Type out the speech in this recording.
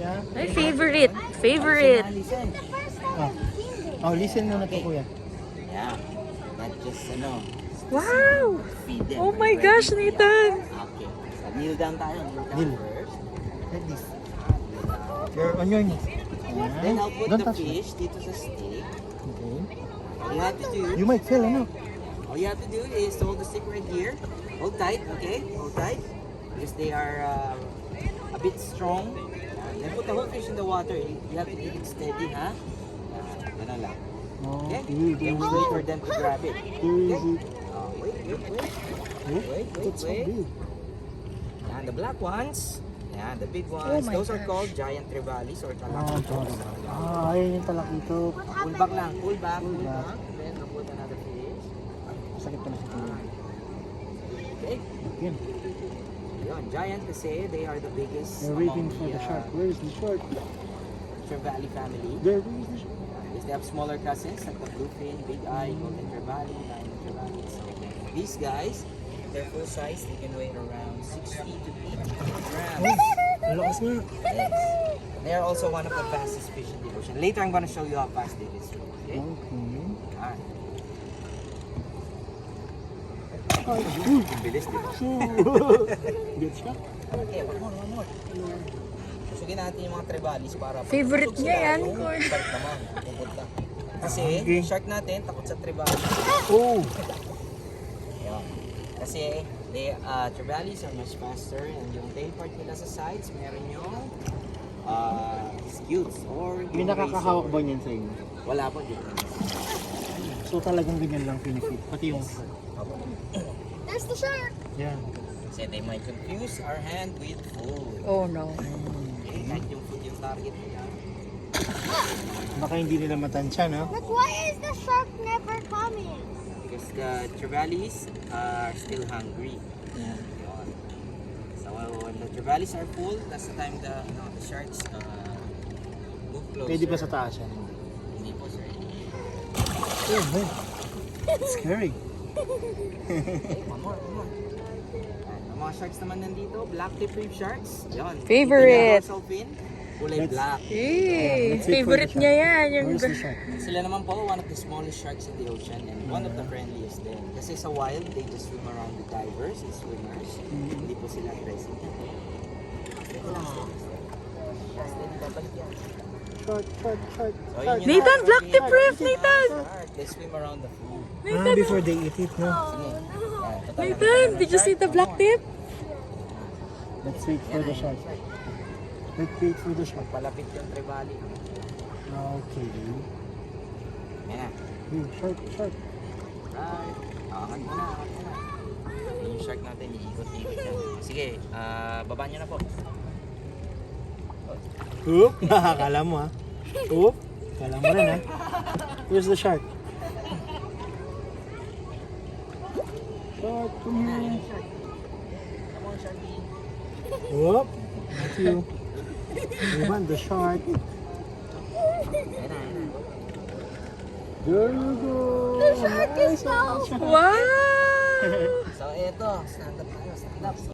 Yeah. My favorite. Favorite. Listen. Oh, listen muna to, kuya. Yeah. Not just, Wow! feed them. Oh Are my you ready? gosh, Nathan! Yeah. Okay. So, kneel down tayo. Kneel Kneel. down first. Like this. Kneel down. You're on your knees. Then I'll put Don't the touch it. fish dito sa stick. Okay. All you have to do, You might fail, ano? all you have to do is hold the stick right here. Hold tight, okay? Hold tight. Because they are a bit strong. Then put the whole fish in the water. You have to keep it steady, ha? Ganun lang. Okay? Then we wait for them to grab it. Okay? Wait. It's so big. And the black ones, yeah, the big ones, those are called giant trevallies or talakitos. Ayun yung talakito. Pull back lang, pull back. back. Then I'll put another fish. Sakit pa na sa tuloy. Okay? Yun. Yun, giant kasi they are the biggest They're waiting among for the shark. Where is the shark? Trevally family. There, where is the shark? Yes, they have smaller cousins like the bluefin, big eye, golden trevally, diamond trevally. So these guys, they're full size. They can weigh around 60 to 80 grams. Ang lakas nga. Yes. They are also one of the fastest fish in the ocean. Later, I'm going to show you how fast they is. Okay? Okay. Alright. Ay, Bilis, di ba? Get shot? Okay, one more. Susugin natin yung mga trevalis para Favorite pag niya yan, yung Koy. shark naman. Pupunta. Kasi Okay. yung shark natin, takot sa trevalis. Oh! Yan. Kasi trevalis are much faster and yung tail part nila sa sides, meron yung skills or May yung nakakahawak razor. ba niyan sa inyo? Wala po dito. So talagang ganyan lang pinifit. Pati yung... There's the shark! Yeah. Kasi they might confuse our hand with food. Oh no. Okay, kahit yung food yung target nila. Baka hindi nila matansya, no? But why is the shark never coming? Because the trevalis are still hungry. Yeah. Yun. So when the trevalis are full, that's the time the sharks move closer. Pwede ba sa taas yan? Hindi po sir. Oh, man. It's scary. Okay, one more. Ang mga sharks naman nandito, black tip reef sharks. Yun. Favorite. Dorsal fin, kulay Let's- black. Eh, Let's wait for favorite the niya shark. yan. Yung Where's the shark? Sila naman po, one of the smallest sharks in the ocean and one of the friendliest din. Kasi sa wild, they just swim around with divers and swimmers. Hindi po sila aggressive. Shark. So, yun yun Nathan, na. black tip reef, Nathan! Shark, they swim around the food. Before they eat it, no? Sige. Nathan, did you see the black tip? Let's wait for the shark. Let's wait for the shark. Palapit yung trevally. Okay. Yan na. Shark. Right. Angat mo na. Yung shark natin, iikot-ikot yan. Sige, baba nyo na po. Oop! Kala mo, ha? Oop! Kala mo rin, ha? Where's the shark? Shark, come here. Come on, Sharky. Oop! That's you. We want the shark. Ayan na. There you go! The shark is Nice one, now. shark. Wow! So, eto. Stand up tayo. Stand up.